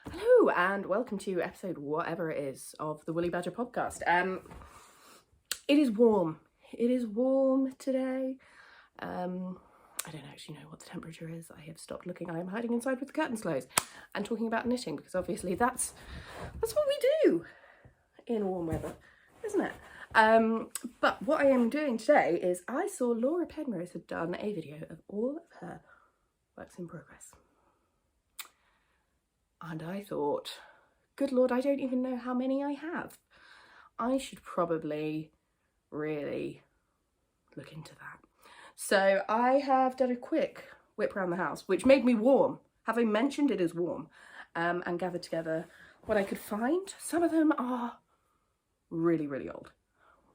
Hello and welcome to episode whatever it is of the Woolly Badger podcast. It is warm. It is warm today. I don't actually know what the temperature is. I have stopped looking. I am hiding inside with the curtains closed and talking about knitting because obviously that's what we do in warm weather, isn't it? But what I am doing today is I saw Laura Penrose had done a video of all of her works in progress. And I thought, good Lord, I don't even know how many I have. I should probably really look into that. So I have done a quick whip around the house, which made me warm. Having mentioned it is warm, and gathered together what I could find. Some of them are really, really old.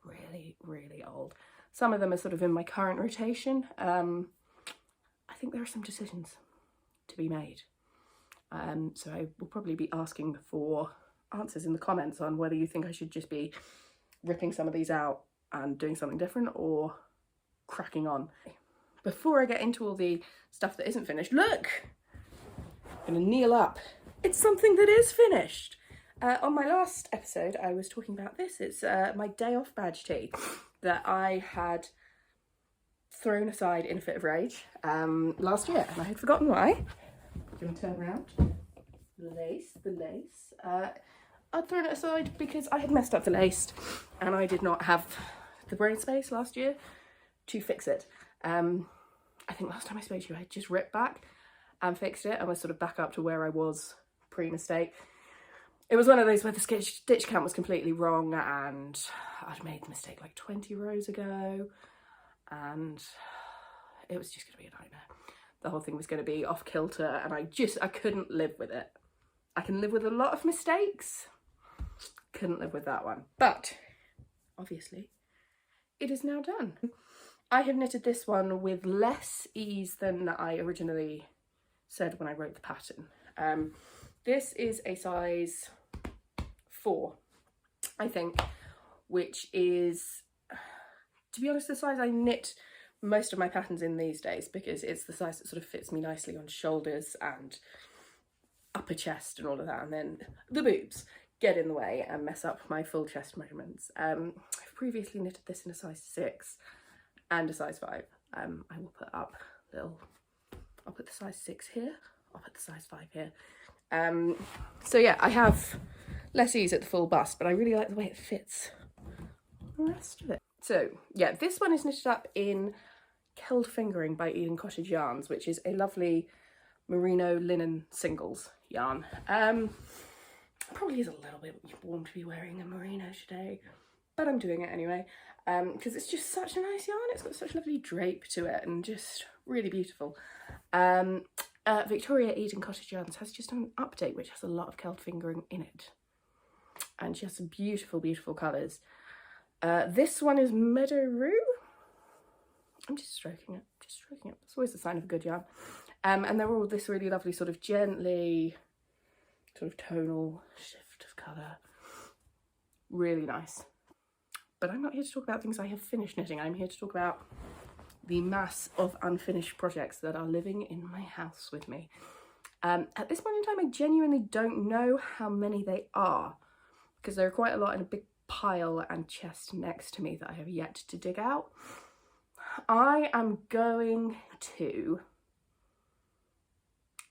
Really, really old. Some of them are sort of in my current rotation. I think there are some decisions to be made. So I will probably be asking for answers in the comments on whether you think I should just be ripping some of these out and doing something different or cracking on. Before I get into all the stuff that isn't finished, look! I'm gonna kneel up. It's something that is finished. On my last episode, I was talking about this. It's my day off badge tee that I had thrown aside in a fit of rage last year, and I had forgotten why. Do you want to turn around? The lace. I'd thrown it aside because I had messed up the lace and I did not have the brain space last year to fix it. I think last time I spoke to you, I just ripped back and fixed it and was sort of back up to where I was pre-mistake. It was one of those where the stitch count was completely wrong and I'd made the mistake like 20 rows ago and it was just going to be a nightmare. The whole thing was going to be off kilter and I couldn't live with it. I can live with a lot of mistakes. Couldn't live with that one. But obviously it is now done. I have knitted this one with less ease than I originally said when I wrote the pattern. This is a size 4, I think, which is, to be honest, the size I knit most of my patterns in these days because it's the size that sort of fits me nicely on shoulders and upper chest and all of that, and then the boobs get in the way and mess up my full chest measurements. I've previously knitted this in a size 6 and a size 5. I will put up I'll put the size 6 here, I'll put the size 5 here. So yeah, I have less ease at the full bust, but I really like the way it fits the rest of it. So yeah, this one is knitted up in Keld Fingering by Cottage yarns, which is a lovely merino linen singles yarn. Probably is a little bit warm to be wearing a merino today, but I'm doing it anyway because it's just such a nice yarn. It's got such lovely drape to it and just really beautiful. Victoria Eden Cottage Yarns has just done an update which has a lot of Keld Fingering in it, and she has some beautiful, beautiful colours. This one is Meadow. I'm just stroking it. It's always a sign of a good yarn. And they're all this really lovely sort of gently, sort of tonal shift of colour. Really nice. But I'm not here to talk about things I have finished knitting. I'm here to talk about the mass of unfinished projects that are living in my house with me. At this point in time, I genuinely don't know how many they are because there are quite a lot in a big pile and chest next to me that I have yet to dig out. I am going to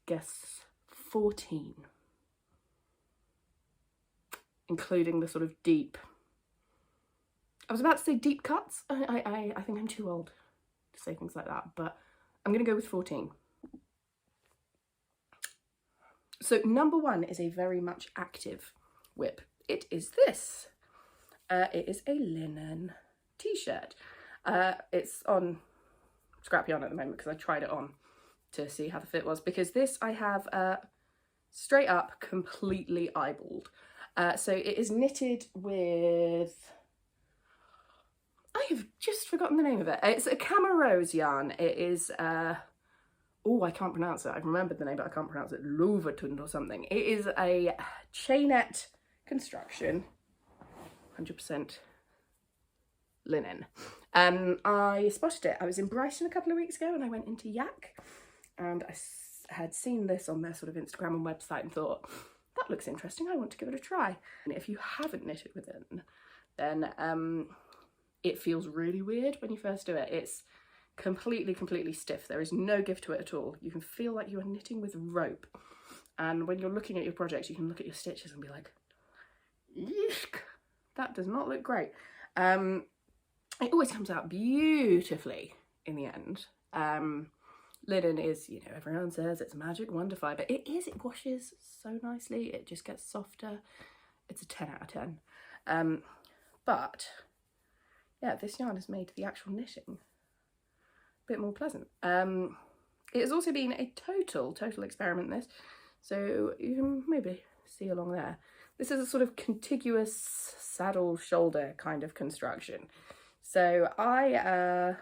guess 14, including the sort of deep, I was about to say deep cuts. I think I'm too old to say things like that, but I'm going to go with 14. So number 1 is a very much active whip. It is this. It is a linen t-shirt. It's on Scrappy on at the moment because I tried it on to see how the fit was, because this I have straight up completely eyeballed. So it is knitted with, I have just forgotten the name of it. It's a CaMaRose yarn. It is oh, I can't pronounce it. I've remembered the name but I can't pronounce it. Løvetund or something. It is a chainette construction, 100% linen. I spotted it. I was in Brighton a couple of weeks ago and I went into Yak and I had seen this on their sort of Instagram and website and thought, that looks interesting, I want to give it a try. And if you haven't knitted within, then it feels really weird when you first do it. It's completely stiff. There is no give to it at all. You can feel like you are knitting with rope. And when you're looking at your project, you can look at your stitches and be like, eek, that does not look great. It always comes out beautifully in the end. Linen is, you know, everyone says it's a magic wonder fibre. It is, it washes so nicely, it just gets softer. It's a 10 out of 10. But yeah, this yarn has made the actual knitting a bit more pleasant. It has also been a total experiment, this. So you can maybe see along there. This is a sort of contiguous saddle shoulder kind of construction. So I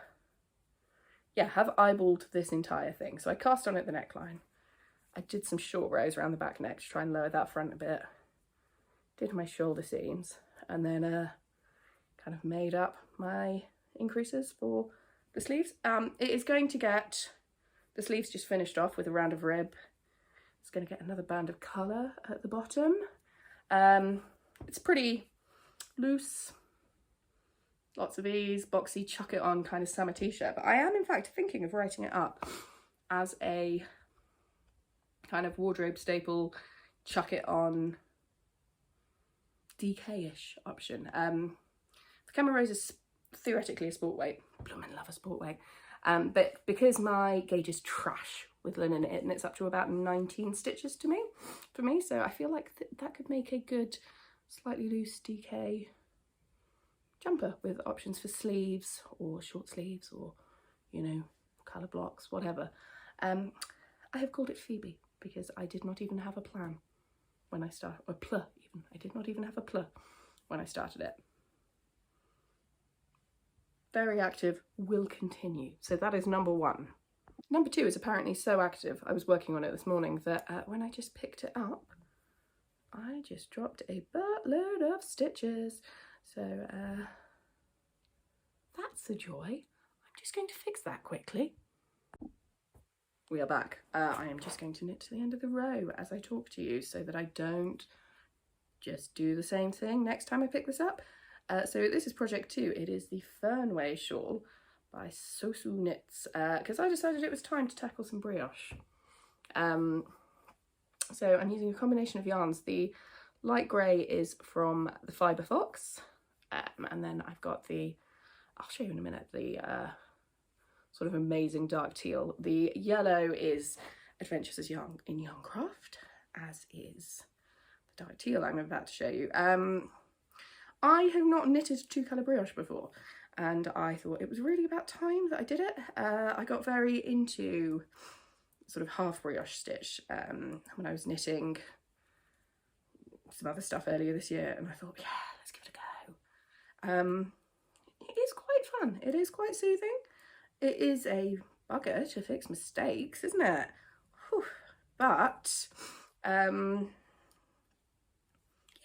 yeah, have eyeballed this entire thing. So I cast on it the neckline. I did some short rows around the back neck to try and lower that front a bit. Did my shoulder seams, and then kind of made up my increases for the sleeves. It is going to get the sleeves just finished off with a round of rib. It's going to get another band of colour at the bottom. It's pretty loose. Lots of ease, boxy, chuck it on kind of summer t-shirt. But I am in fact thinking of writing it up as a kind of wardrobe staple, chuck it on DK-ish option. The CaMaRose is theoretically a sport weight. Blooming love a sport weight. But because my gauge is trash with linen, it knits up to about 19 stitches for me. So I feel like that could make a good slightly loose DK jumper with options for sleeves or short sleeves or, you know, colour blocks, whatever. I have called it Phoebe because I did not even have a plan when I started, or pl even. I did not even have a pl when I started it. Very active, will continue. So that is number one. Number two is apparently so active, I was working on it this morning, that when I just picked it up, I just dropped a buttload of stitches. So that's a joy. I'm just going to fix that quickly. We are back. I am just going to knit to the end of the row as I talk to you so that I don't just do the same thing next time I pick this up. So this is project 2. It is the Fernway Shawl by Sosu Knits, because I decided it was time to tackle some brioche. So I'm using a combination of yarns. The light grey is from the Fibre Fox, and then I've got the, I'll show you in a minute, the sort of amazing dark teal. The yellow is Adventures as Yarn in Yarncraft, as is the dark teal I'm about to show you. I have not knitted 2-colour brioche before, and I thought it was really about time that I did it. I got very into sort of half brioche stitch when I was knitting some other stuff earlier this year, and I thought, yeah, let's give it a go. It is quite fun. It is quite soothing. It is a bugger to fix mistakes, isn't it? Whew. But you know,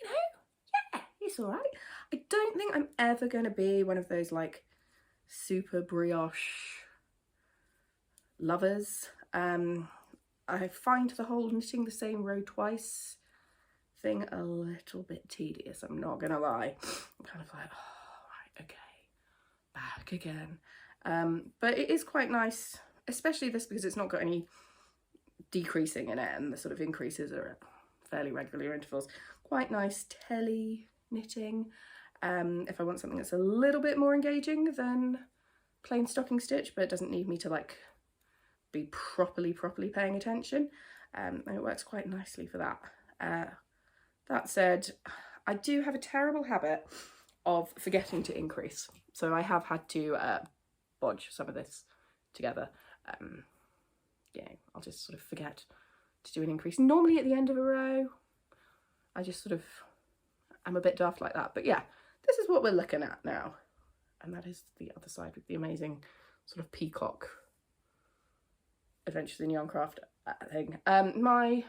yeah, it's all right. I don't think I'm ever going to be one of those like super brioche lovers. I find the whole knitting the same row twice thing a little bit tedious, I'm not gonna lie. I'm kind of like, oh, right, okay, back again. But it is quite nice, especially this, because it's not got any decreasing in it, and the sort of increases are at fairly regular intervals. Quite nice telly knitting. If I want something that's a little bit more engaging than plain stocking stitch, but it doesn't need me to like be properly paying attention, and it works quite nicely for that. That said, I do have a terrible habit of forgetting to increase, so I have had to bodge some of this together. Yeah, I'll just sort of forget to do an increase. Normally at the end of a row, I just sort of, I'm a bit daft like that. But yeah, this is what we're looking at now. And that is the other side with the amazing sort of peacock Adventures in Yarncraft thing. My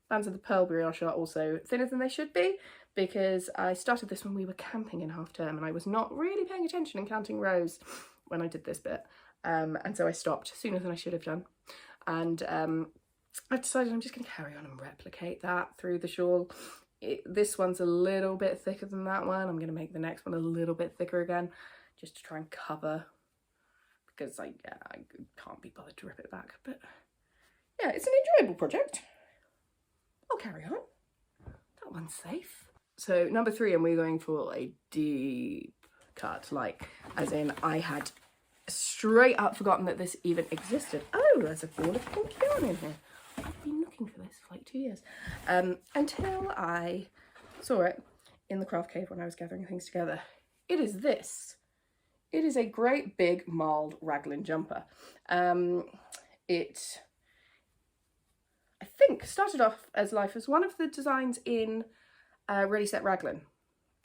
bands of the pearl brioche are also thinner than they should be, because I started this when we were camping in half term, and I was not really paying attention and counting rows when I did this bit. And so I stopped sooner than I should have done. And I've decided I'm just going to carry on and replicate that through the shawl. This one's a little bit thicker than that one. I'm going to make the next one a little bit thicker again, just to try and cover, because I can't be bothered to rip it back. But yeah, it's an enjoyable project. I'll carry on. That one's safe. So number 3, and we're going for a deep cut, like as in I had straight up forgotten that this even existed. Oh, there's a ball of pink yarn in here. I've been looking for this for like 2 years, until I saw it in the craft cave when I was gathering things together. It is this. It is a great big marled raglan jumper. It, I think, started off as life as one of the designs in Ready Set Raglan,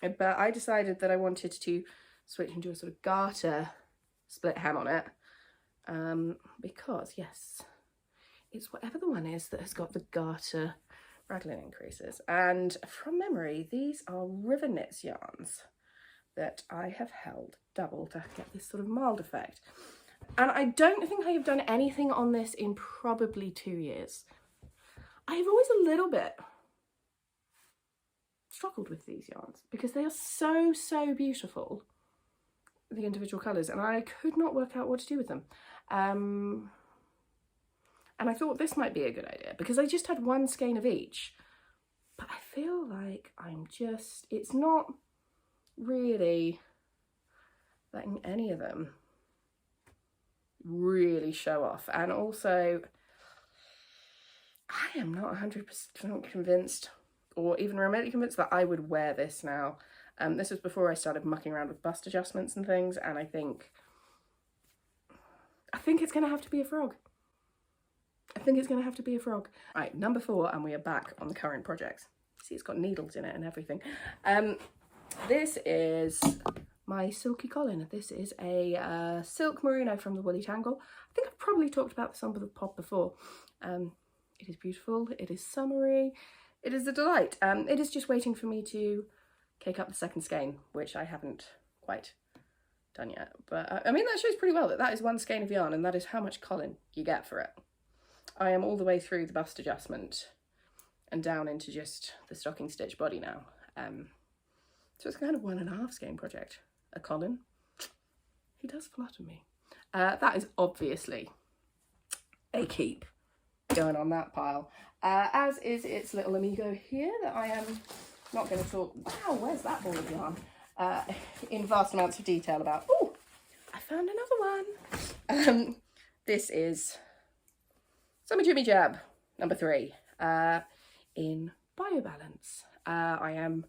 but I decided that I wanted to switch and do a sort of garter split hem on it, because yes, it's whatever the one is that has got the garter raglan increases. And from memory, these are Riverknits yarns that I have held double to get this sort of mild effect. And I don't think I have done anything on this in probably 2 years. I have always a little bit struggled with these yarns because they are so beautiful, the individual colours, and I could not work out what to do with them. And I thought this might be a good idea because I just had one skein of each, but I feel like it's not really letting any of them really show off. And also, I am not 100% convinced, or even remotely convinced, that I would wear this now. This was before I started mucking around with bust adjustments and things, and I think it's going to have to be a frog. I think it's going to have to be a frog. Right, number 4, and we are back on the current project. See, it's got needles in it and everything. This is my silky Colin. This is a silk merino from the Woolly Tangle. I think I've probably talked about this on the pod before. It is beautiful. It is summery. It is a delight. It is just waiting for me to cake up the second skein, which I haven't quite done yet. But I mean, that shows pretty well that that is one skein of yarn, and that is how much Colin you get for it. I am all the way through the bust adjustment and down into just the stocking stitch body now. So it's kind of 1.5 skein project. A Colin, he does flutter me. That is obviously a keep going on that pile, as is its little amigo here that I am not going to talk, wow, where's that ball of yarn, in vast amounts of detail about. Oh, I found another one. This is Summer Jimmy Jab, number 3, in Bio Balance. I am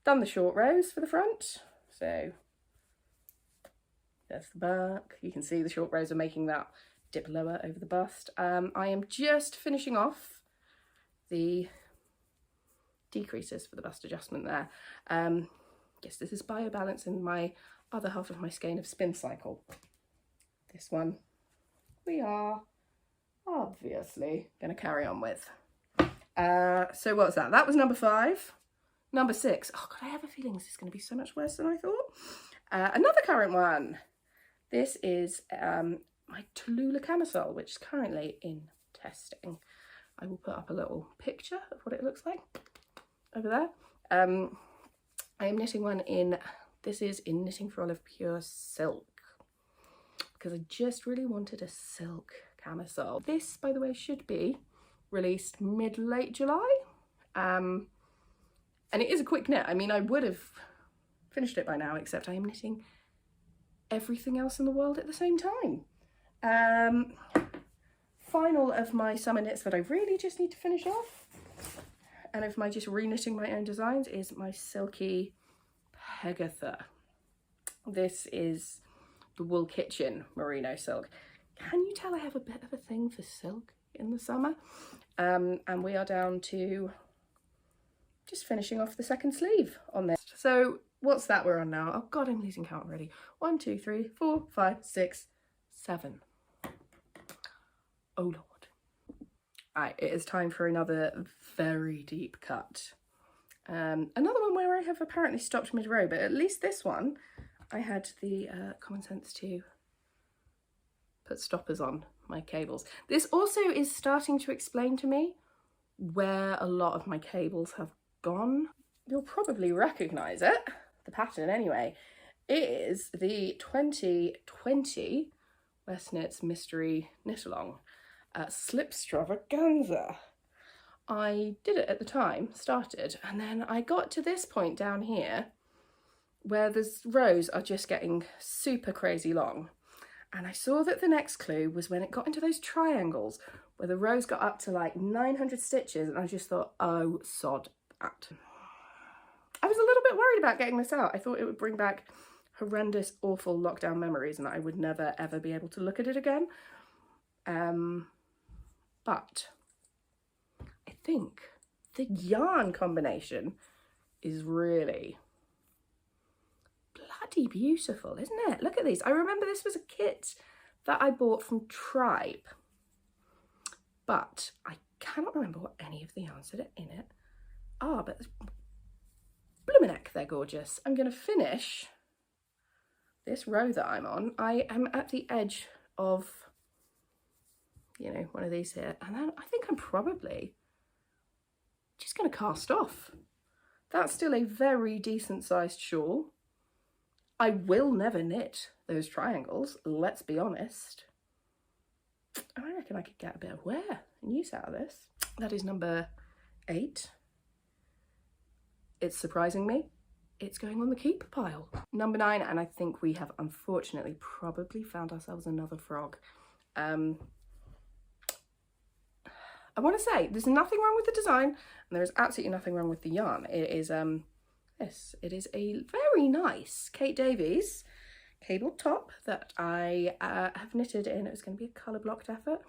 done the short rows for the front, so there's the back. You can see the short rows are making that dip lower over the bust. I am just finishing off the decreases for the bust adjustment there. Yes, this is Bio Balance in my other half of my skein of Spin Cycle. This one we are obviously going to carry on with. So what's that? That was number 5. Number 6. Oh God, I have a feeling this is going to be so much worse than I thought. Another current one. This is my Tallulah camisole, which is currently in testing. I will put up a little picture of what it looks like over there. I am knitting one in, this is in Knitting for Olive Pure Silk, because I just really wanted a silk camisole. This, by the way, should be released mid-late July. And it is a quick knit. I mean, I would have finished it by now, except I am knitting everything else in the world at the same time. Final of my summer knits that I really just need to finish off, and of my just re-knitting my own designs, is my silky Pegatha. This is the Wool Kitchen merino silk. Can you tell I have a bit of a thing for silk in the summer? And we are down to just finishing off the second sleeve on this. So what's that we're on now? Oh God, I'm losing count already. 1, 2, 3, 4, 5, 6, 7. Oh Lord. Right, it is time for another very deep cut. Another one where I have apparently stopped mid-row, but at least this one I had the common sense to put stoppers on my cables. This also is starting to explain to me where a lot of my cables have gone. You'll probably recognise it, the pattern anyway. It is the 2020 Westknits Mystery Knit Along Slipstravaganza. I did it at the time, started, and then I got to this point down here where the rows are just getting super crazy long. And I saw that the next clue was when it got into those triangles where the rows got up to like 900 stitches, and I just thought, oh, sod that. I was a little bit worried about getting this out. I thought it would bring back horrendous, awful lockdown memories and that I would never, ever be able to look at it again. But I think the yarn combination is really bloody beautiful, isn't it? Look at these. I remember this was a kit that I bought from Tribe, but I cannot remember what any of the yarns that are in it are, but blooming heck, they're gorgeous. I'm going to finish this row that I'm on. I am at the edge of, you know, one of these here, and then I think I'm probably just going to cast off. That's still a very decent sized shawl. I will never knit those triangles, let's be honest. I reckon I could get a bit of wear and use out of this. That is number 8. It's surprising me. It's going on the keep pile. Number 9, and I think we have unfortunately probably found ourselves another frog. I want to say there's nothing wrong with the design, and there is absolutely nothing wrong with the yarn. It is it is a very nice Kate Davies cable top that I have knitted in. It was going to be a colour blocked effort.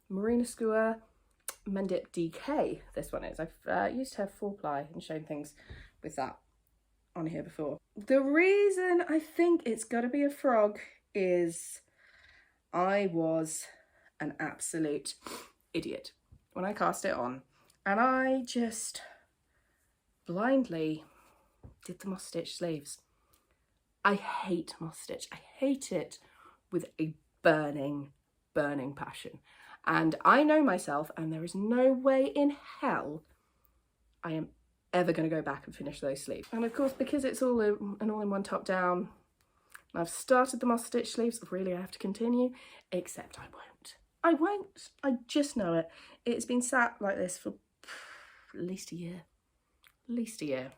Merino Skewer Mendip DK. This one is. I've used her 4-ply and shown things with that on here before. The reason I think it's got to be a frog is I was an absolute idiot when I cast it on, and I just blindly did the moss stitch sleeves. I hate moss stitch. I hate it with a burning passion. And I know myself, and there is no way in hell I am ever going to go back and finish those sleeves. And of course, because it's all an all-in-one top down, and I've started the moss stitch sleeves, really I have to continue, except I won't. I won't. I just know it. It's been sat like this for at least a year. At least a year.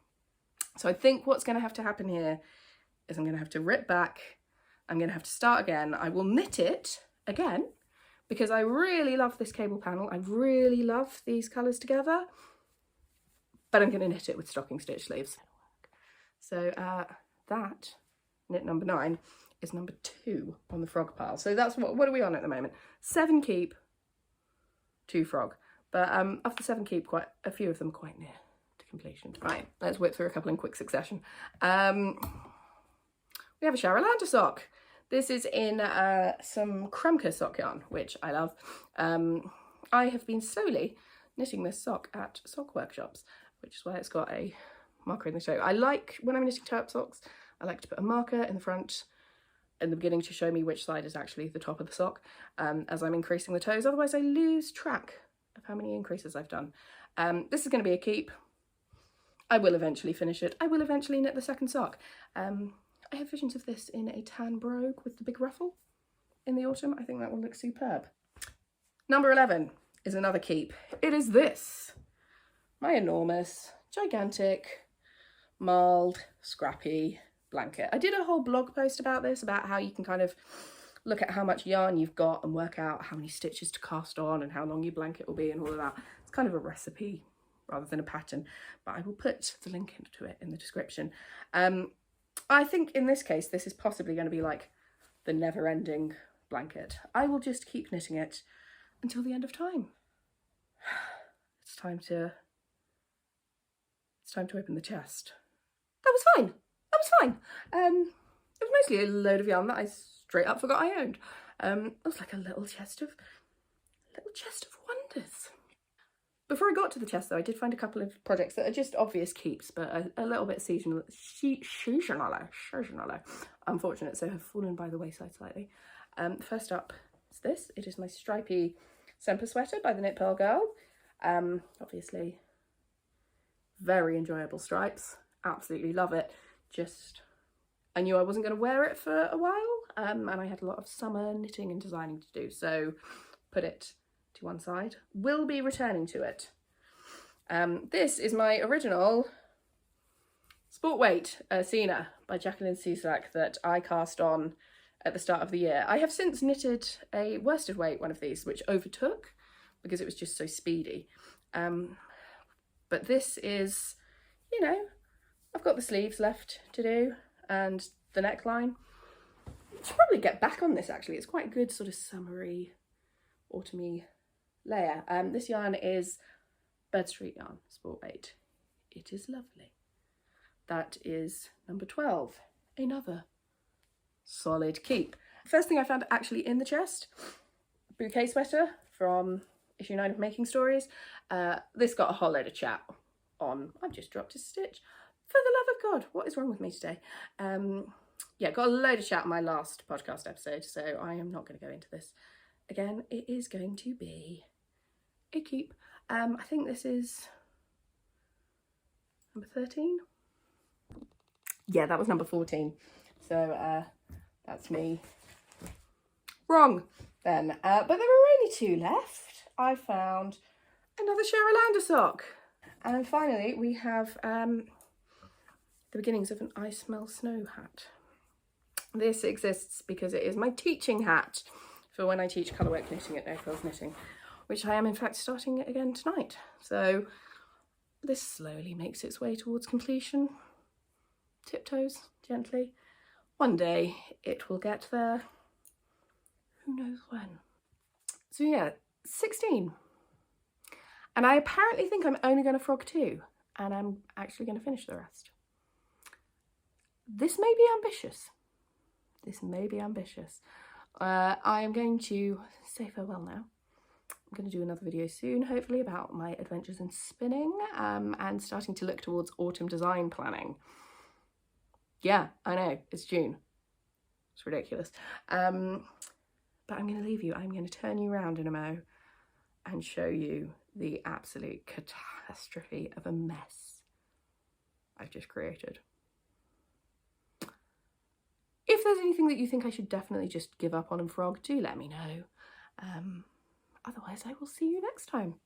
So I think what's going to have to happen here is I'm going to have to rip back. I'm going to have to start again. I will knit it again because I really love this cable panel. I really love these colours together. But I'm going to knit it with stocking stitch sleeves. So that, knit number 9, is number 2 on the frog pile. So that's what are we on at the moment? 7 keep, 2 frog. But of the 7 keep, quite a few of them quite near to completion. Right, let's whip through a couple in quick succession. We have a Charolander sock. This is in some Kremke sock yarn, which I love. I have been slowly knitting this sock at sock workshops, which is why it's got a marker in the toe. I like, when I'm knitting toe-up socks, I like to put a marker in the front in the beginning to show me which side is actually the top of the sock as I'm increasing the toes. Otherwise I lose track of how many increases I've done. This is going to be a keep. I will eventually finish it. I will eventually knit the second sock. I have visions of this in a tan brogue with the big ruffle in the autumn. I think that will look superb. Number 11 is another keep. It is this. My enormous, gigantic, marled, scrappy blanket. I did a whole blog post about this, about how you can kind of look at how much yarn you've got and work out how many stitches to cast on and how long your blanket will be and all of that. It's kind of a recipe rather than a pattern, but I will put the link into it in the description. I think in this case, this is possibly going to be like the never-ending blanket. I will just keep knitting it until the end of time. It's time to open the chest. That was fine. That was fine. It was mostly a load of yarn that I straight up forgot I owned. It was like a little chest of wonders. Before I got to the chest though, I did find a couple of projects that are just obvious keeps, but a little bit seasonal, unfortunate, so have fallen by the wayside slightly. First up is this. It is my stripy Semper sweater by the Knit Pearl Girl. Obviously very enjoyable stripes, absolutely love it. Just, I knew I wasn't going to wear it for a while, and I had a lot of summer knitting and designing to do, so put it to one side. Will be returning to it. This is my original sport weight Sina by Jacqueline Cislak that I cast on at the start of the year. I have since knitted a worsted weight one of these, which overtook because it was just so speedy. But this is, you know, I've got the sleeves left to do and the neckline. I should probably get back on this actually. It's quite a good sort of summery, autumny layer. This yarn is Bird Street yarn, sport weight. It is lovely. That is number 12, another solid keep. First thing I found actually in the chest, bouquet sweater from issue 9 of Making Stories. This got a whole load of chat on, I've just dropped a stitch. For the love of God, what is wrong with me today? Yeah, got a load of chat in my last podcast episode, so I am not going to go into this again. It is going to be a keep. I think this is number 13. Yeah, that was number 14. So that's me wrong then. But there were only 2 left. I found another Sherolander sock. And finally, we have the beginnings of an I Smell Snow hat. This exists because it is my teaching hat for when I teach colourwork knitting at No Frills Knitting, which I am in fact starting again tonight. So this slowly makes its way towards completion. Tiptoes, gently. One day it will get there. Who knows when? So yeah, 16. And I apparently think I'm only going to frog 2, and I'm actually going to finish the rest. This may be ambitious. This may be ambitious. I am going to say farewell now. I'm going to do another video soon, hopefully, about my adventures in spinning and starting to look towards autumn design planning. Yeah, I know, it's June. It's ridiculous. But I'm going to leave you. I'm going to turn you around in a mo and show you the absolute catastrophe of a mess I've just created. If there's anything that you think I should definitely just give up on and frog, do let me know. Otherwise, I will see you next time.